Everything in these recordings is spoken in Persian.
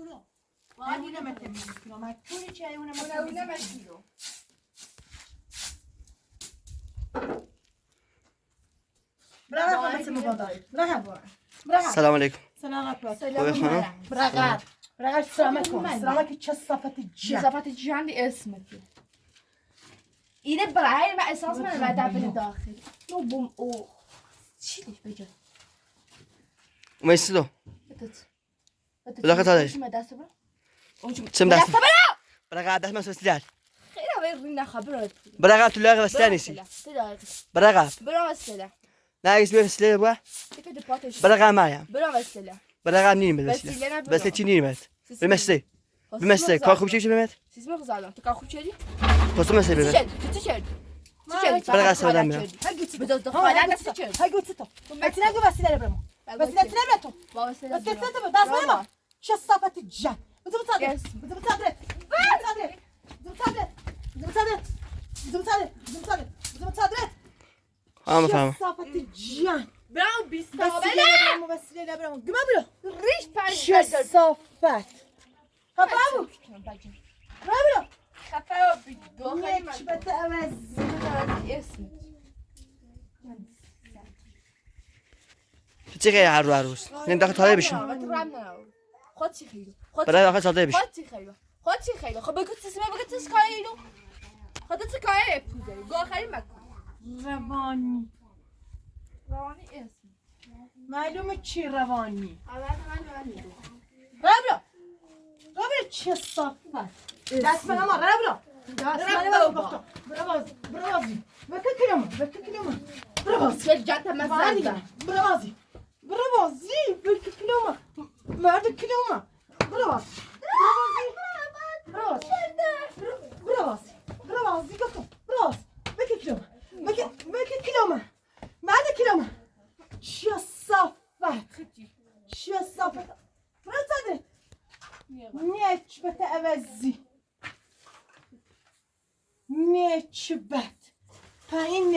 برو اونه متمیز کنم مکتونی چه اونه متمیز کنم سلام علیکم. سلام علیکم. سلام. برقر سلامت چه صفت جن. صفت جن اسمته. اینه برای و احساس من بعد دبل داخل. نو بوم او. چی دیش بجا؟ میسلو. بتت. بلاخه تادش. چم دست برا. برقر دست مسوس دیار. خیلی ولی نخبره. برقر تو لاغ وستانیسی. برقر. برا وسیله. ناقص بوسله بوا. برقر مایم. برا وسیله. برقر نیم وسیله. وسیله چی نیم بمسته. بمسته کار خوب چی بمت؟ سیز مغزالم. تو کار خوب چیدی؟ پسوم مسته بمت. چی شد؟ برقر سلام میام. بدو دخالت دست چه؟ های گوشت تو. وسیله نگو وسیله برم. وسیله نبرم تو. وسیله تو دست نمیام. چه صفت جن. بذار بتادر. بذار بتادر. هم فهم. صفت جن. برام 20 وسیله نبرم. گم برو. ریش پنج چه صفت. خفه برو. خفه و یک بته عوض. اسم چی خیلی هر روز. نه داخل تاله بشم. خود چی خیلی. برای داخل تاله بشم. خود چی خیلی. خب بگو چیزی بگو چیز کاری اینو. خودت چه کاری پوزه. گو خیلی مکن. روانی اسم. معلومه چی روانی. من رابرو چه صفت. دست من اما رابرو. برو چه جنت مسئله.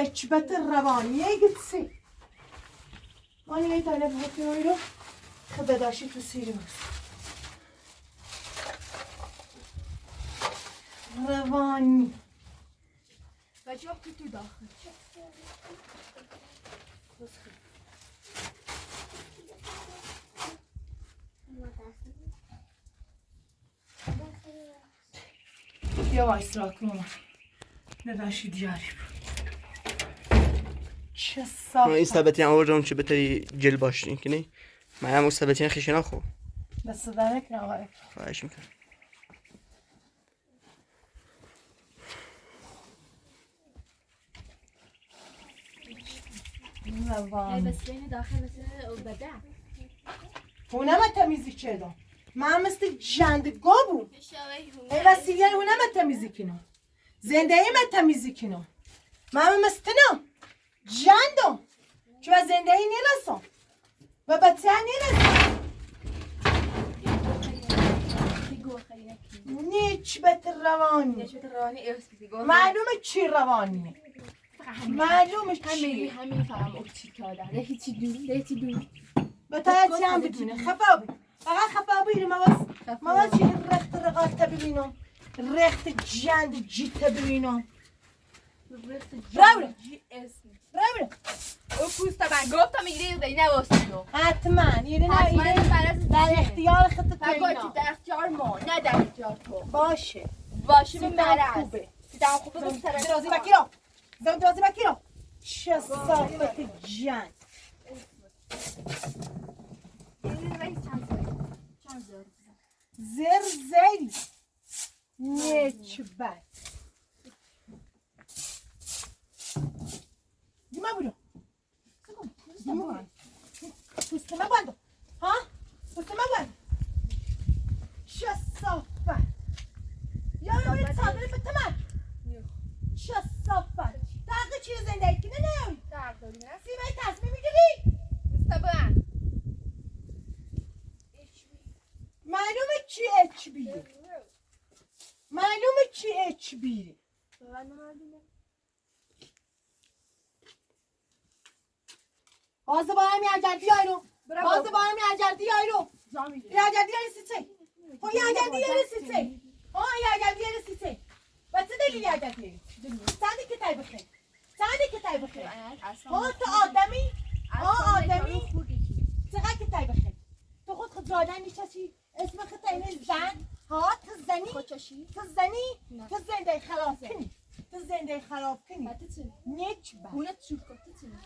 نچبت روانیه گتسی من یه تانه بحثی رو خب بداشی تو سیری بس روانی بچه ها تو داخل یا وایس را کنم نداشی دیاری چه صافت این ثابتی آورجون چه بتری جل باشین که نه من هم ثابتی خشنا خو بس صدا نکنه آقای خواهش میکنم روانی بس بین داخل مثل بده اونم تمیزی چه دام من مثل جندگاه بوم ای وسیله اونم تمیزی کنم زنده ای من تمیزی کنم من مثل نه جندم چون زنده ای نیرسم و بچه نیرسم نچبت روانی معلومه چی روانیه معلومه چی همین فهم اکچی کردن هیچی دون بتاعت هم بدونه خفابی فقط خفابی ما چی رخت رقاته ببینم رخت جند جیته ببینم راوله او پوستا من گفتم میگیری دایی نواسیدو حتما یعنی نه در اختیار خط بگو در اختیار ما نه در اختیار تو باشه به مرز سیدم خوبه بس درازی بکی رو چه صافت جند زر نچبت دیما برو پوست من بندو ها پوست من بندو چه صافت یا یه صادره فتمن چه صافت دقیقه چیه زندگی کنه نه سیمه تصمیم میگیری مستبن معلومه چی اچ بیه معلومه چی اچ بیه باز با هم یه جدی آیرو باز با هم یه جدی آیرو یه جدی آیرو سی خب یه دیگه رسیده ها یه دیگه رسیده و چه دلیلی یه دیگه سعدی که تای بخیر سعدی که تای بخیر ها تو آدمی ها آدمی چقدر که تای بخیر تو خود زادن نیچشی اسم خود اینه زن ها تو زنی تو زنی تو زنده خراب کنی تو زنده خراب کنی نیچ با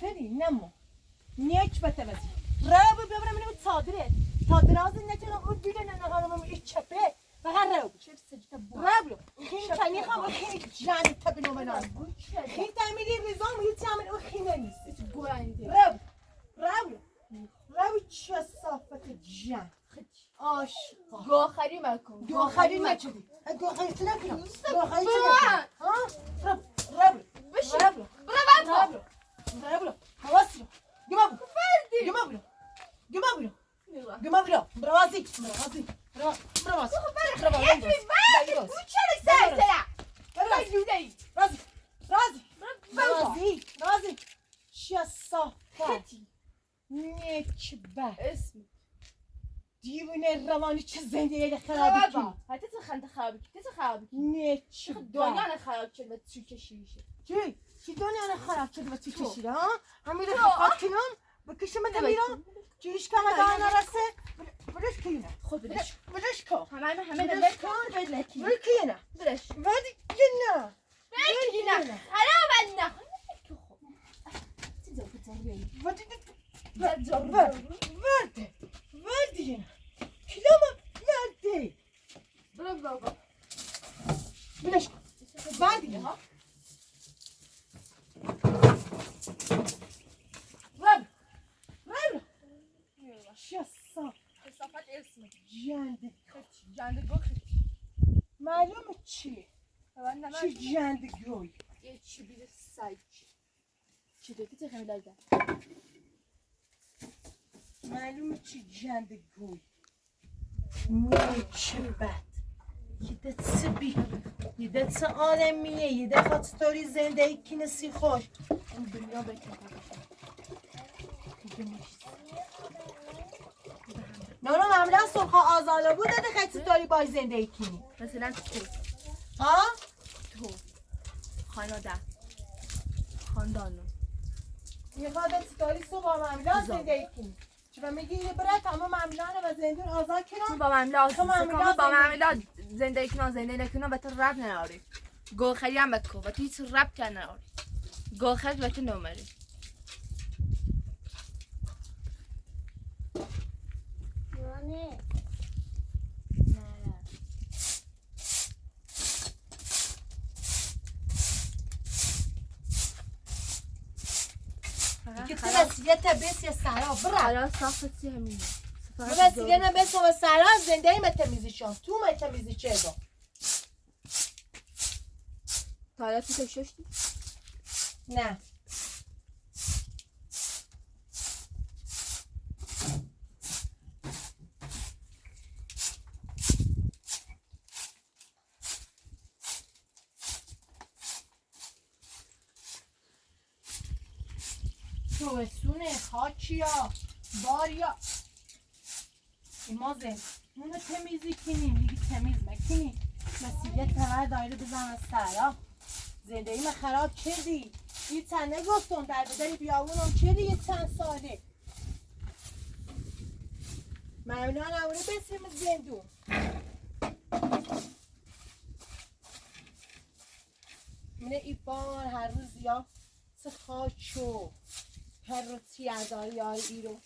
فری نمو نیچ با توزی رابو ببرم اینو تادره تادره از نتیجه اون بیرون نهارم میشه چپه فقط رابو خیلی کنی خام خیلی جان تبینو منام خیلی تعمیری ریزام هیچ عمل او خیلی نیست رابو چه صافت جان عاشقا گوخری مکن گوخری نچدی گوخری چه نکنی گوخری چه نکنی ها رابو بشی رابو حواسی رو گما برو برازی رازی چه صافت نیچبه دیوونه روانی چه زندگی خرابی کنی حتی تو خنده خرابی کنی نیچبه دنیا خراب شد و تو کشیشه چی دنیا خراب شد و تو کشیده ها همین رفاقات کنم بکشم میرم چیش کنم دان نرسه برش کینه خود برش کن همه بکن بدلکی برش کینه برش ولی کینه حالا من نخون ورده کلام ورده برو بابا برش کن ورده ها شسا کثافت اسم جنده گو معلومه چی؟ چی جنده گوی؟ یه چی بیده سایچ چی دوکی تو خیلی لازم معلومه چی جنده گوی؟ نیچه بد یه ده سبی یه ده سه آدمیه یه ده خاطستاری زنده ای کنسی خوش اون دنیا بکن نه معمولا سرخا آزاله بود ده خاطستاری بای زنده ای کنی مثلا تو ها؟ تو خانواده خاندانو یه خاطستاری سو با معمولا زنده ای کنی چرا میگی یه برای تمام معمولانه و زندون آزاد تو کنم؟ با معامله تو معامله با معامله زندگی کنم زندگی نکنم و تو رب نهاری گوخری هم بکن و تو هیچ رب کن نهاری گوخری و تو نماری که تو رسیده تبیس یه سرا برا حالا ساختی همینه رسیده نبیس و سرا زنده ای متمیزی شان تو متمیزی چه دو تا حالا تو کششتی؟ نه توسونه خاچیا باریا ایمازه اونو تمیزی کنی میگی تمیز مکنی مسیحیت تمر دایره بزن از سرا زندگی من خراب کردی یه تنه گفتم در بدلی بیاونم کردی یه چند ساله معمولا نمونه بسیم زندون منه ای بار هر روز یا سه خاچو هر رو تیرداری های ای رو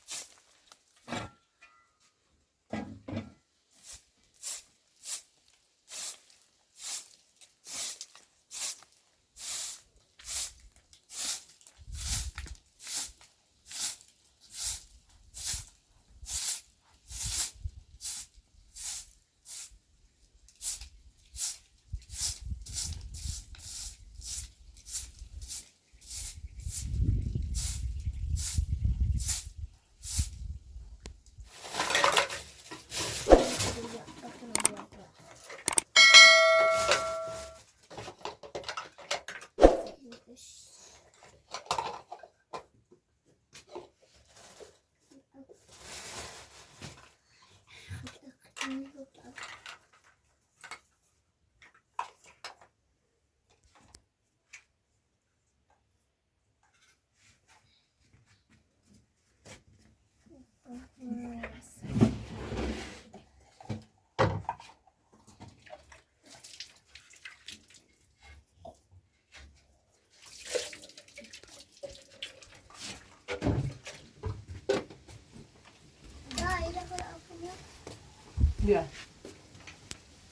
بیا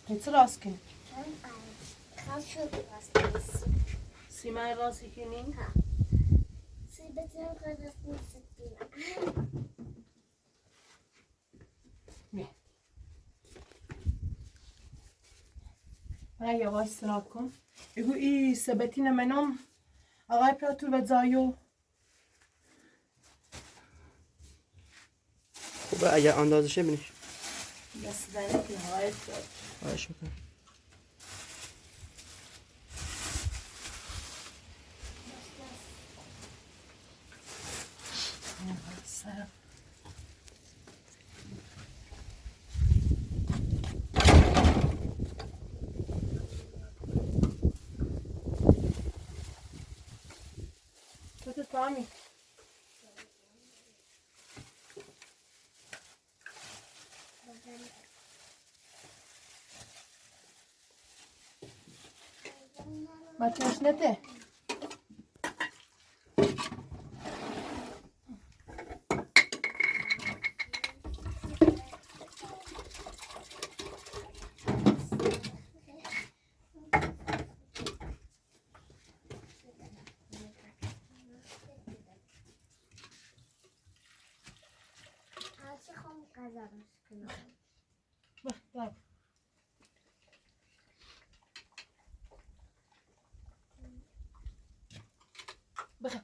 هیچ راست کنی سیمه راستی کنی؟ بیا من یواش سراب کن بگو ای سبتین منم آقای پراتور و زایو خوبه اگر اندازشه بینیش دست داره که آقای پراتور خواهش میکنم سراب تو فهمی ما تشنته بخ بخ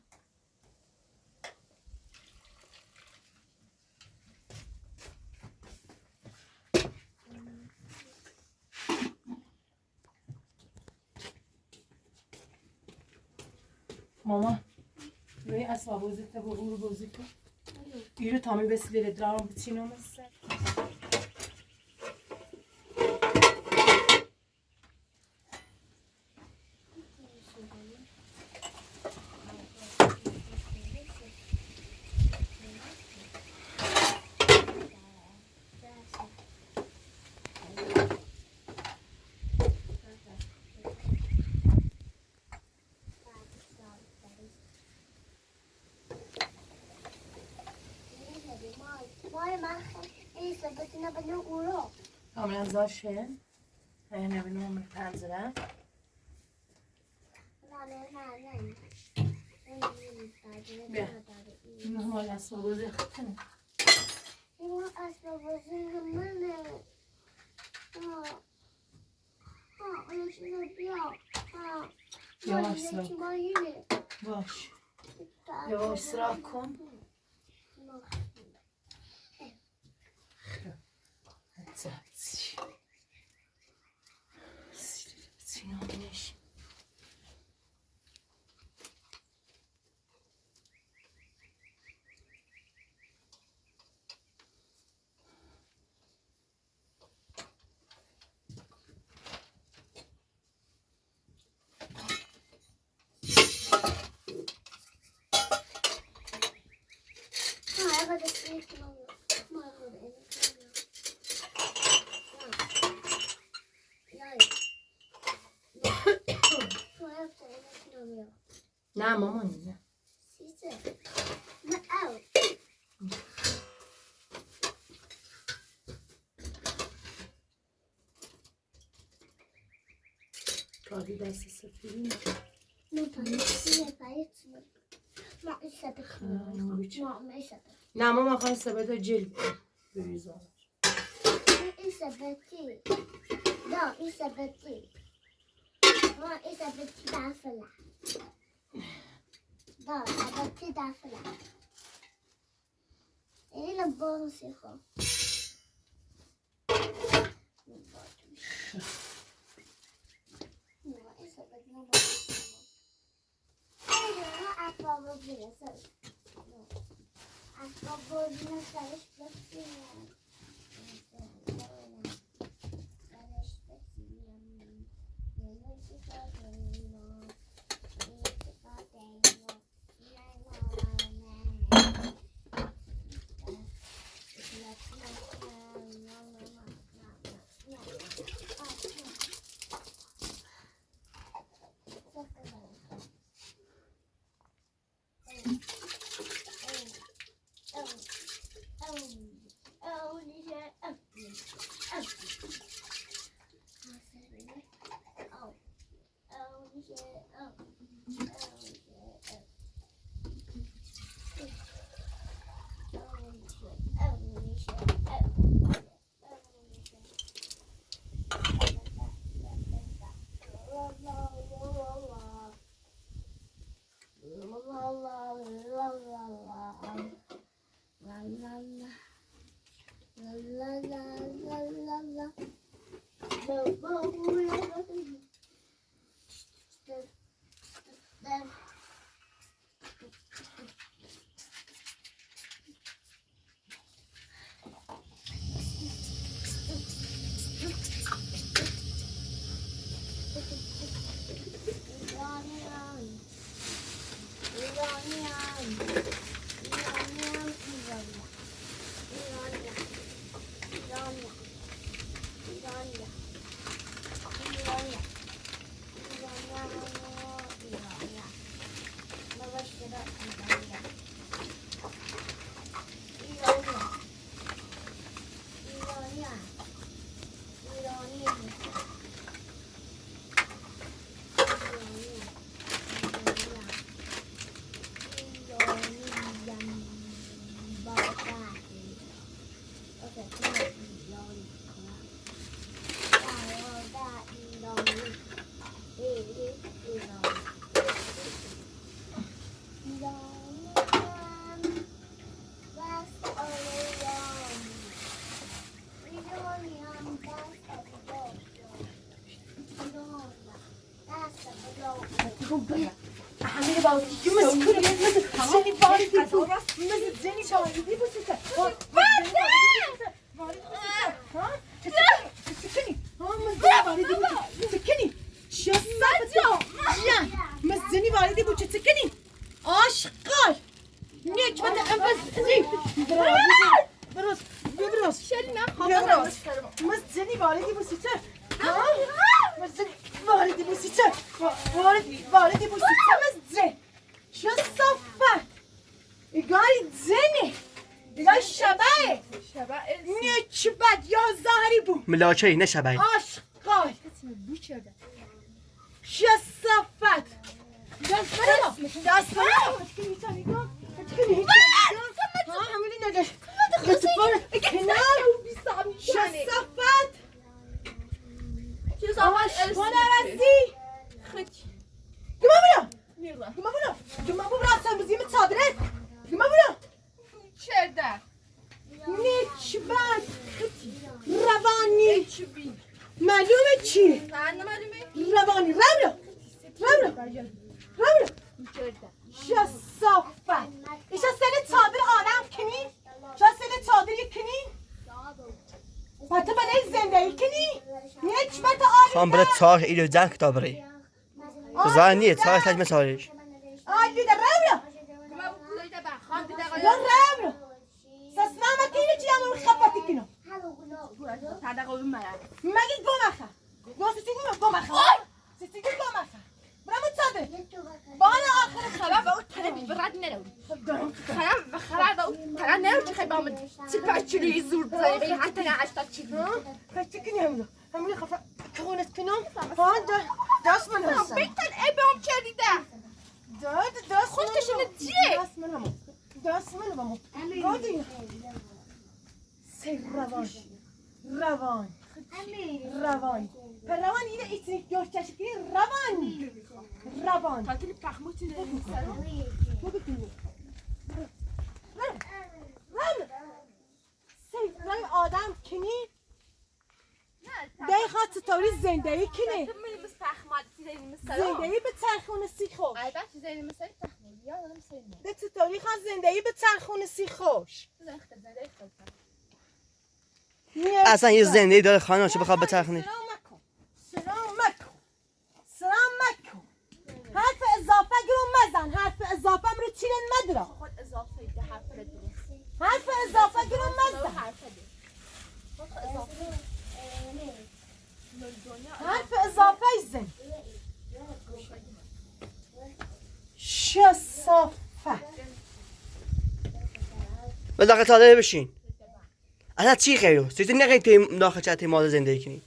ماما روی اسباب بازی تا با او رو بازی کن ایرو تامی بسیلی درام بچینم است کاملا زاشه هی نبینم من پنزره بیا این حال اسباب بازی خودتنه این اسباب بازی منه اون چیزا بیا یواش سراب باش یواش سراب کن زدی بچینامش نه مامان نه کاری دست سفیری نه ماما خواهی سبت جل بریزم این سبتی دافله سبتی دافله این باسی خب همه با زنی واردی بود مثل زنی واردی بود سکنی واردی بود سکنی چه مثل زنی واردی بود چه سکنی آشقال نیک من ببرز شلی نخواه مثل زنی واردی بود سیتر واردی بود سیتر واردی بود سیتر مثل زن چه صفت ایگاری زنی ایگاری شبه نیک بد یا ظاهری بود ملاچه نه شبه آشقال چه صفت دست برم همینی نده چه صفت آشقال عوضی گما برو اصلا بزیم تابرت گما برو چرده نیک بد روانی معلومه چی نه معلومه روانی رو چه صفت ایشا سل تابر آدم کنی چه سل تابر کنی پتا برای زندگی کنی نیک بد خان برای تاق ایلو زن کتاب بری زن نیه تاق تجمه سالش آلی در رو سسنامه تینه چی همون خفتی کنو مگه گمخه سیستیگی گمخه برامو تابه بالا آخر خبر با اون تنه بیبرد نرو خبر با اون تنه نرو چه خیلی با همون چی پچلوی زور بزنی بگی حتی نه اشتاد چی چی کنی همونو خفه کونت کنم دست من هستم بیتن ای به هم چردیده دست خود کشونه چیه؟ دست من همون گادی سی روان روان اینه ایتنی گوش چشکی روان تاکیل پخموتی نرو سیفرای آدم کنی دی خواست تطوری زندگی کنی زندگی به چرخون سی خوش به تطوری خواست زندگی به چرخون سی خوش اصلا یه زندگی داره خانه چه بخواد بچرخونی سلام مکن حرف اضافه گرون مزن حرف اضافه رو چیرن مدرا حرف اضافه گرون مزن حرف اضافه زن چه صافت و داخل تاده بشین اصلا چی خیلی سیزی نخیلی داخل چه مال زندگی کنی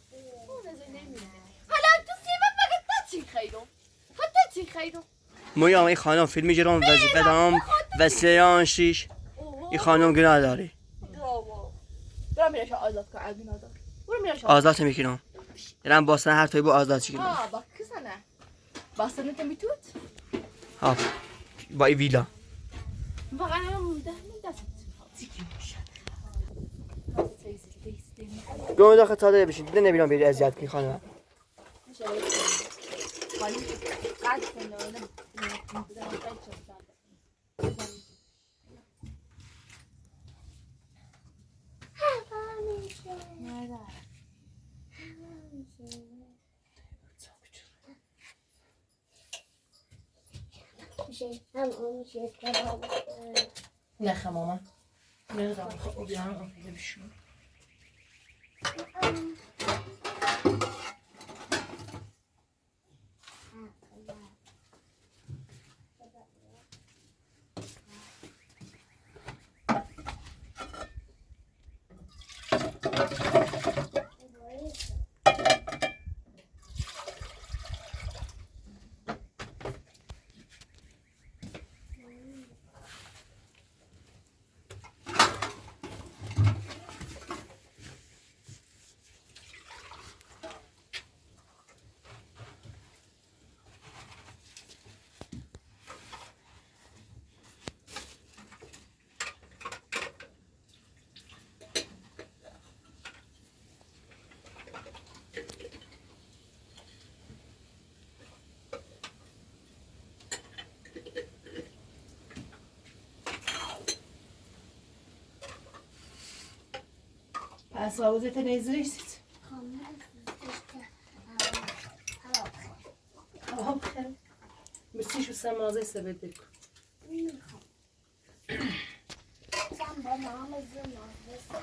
حالا تو سیمت مگه تا چی خیرو حتی چی خیرو موی این خانم فیلمی جرام وظیفه دام و سیان شیش این خانم گناه داری برو میرش آزاد کن از این آزاد برو میرش آزاد میکنم یعنی باستن هر توی با آزاد چی کنم با کسانه باستن تو میتوت ها با این ویلا واقعا هم دست گم داخل تاده بشین دیده نبینم بیری اذیت کنی خانم میشه هم اون میشه نخه ماما نمیدونم خب بیارم آفیده بشون پس آوازت نیزریست هوا بخیر بسیش و سمازه سبت بکن Sen banağımızın ağzısı.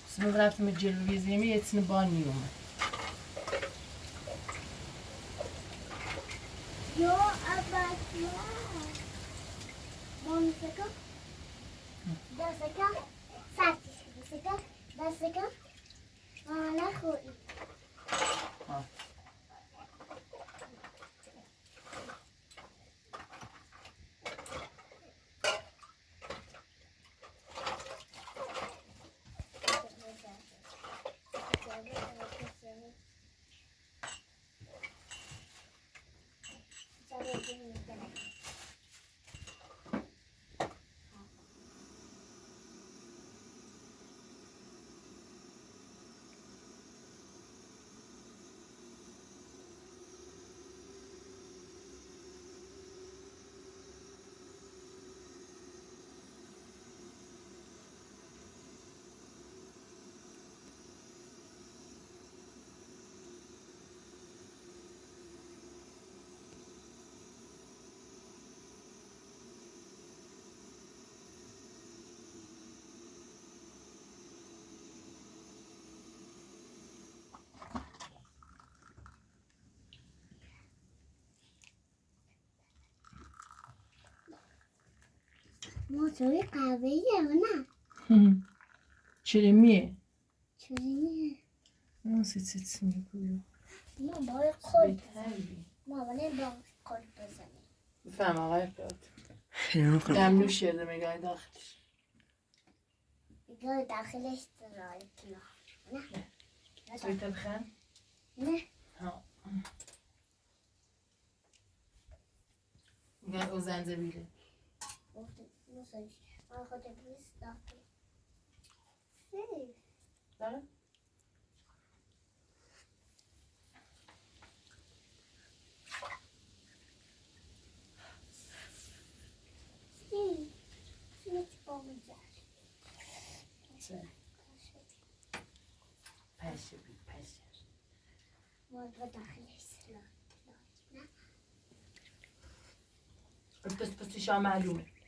سمو رفتم جلوی زیمی یه تینه بان نیومد Yo abartma. Monika. Jessica. Sati. Jessica. Jessica. Ana خوی. موتوری قهوه‌ایه و نه؟ چرمیه چرمیه؟ ناسی چیزی میگویو ما باید خود مامانه با خود بزنیم بفهم آقای پیاد خیلی نکنم دملو شده میگه داخلش بگاه داخلش درایی کلا نه؟ سویت بخن؟ نه ها میگن او زنجبیله موسیقی من خود بیست داخل داره؟ هیچ با میزد پشه بی پشه ما با داخلش نه بس بسیش ها معلومه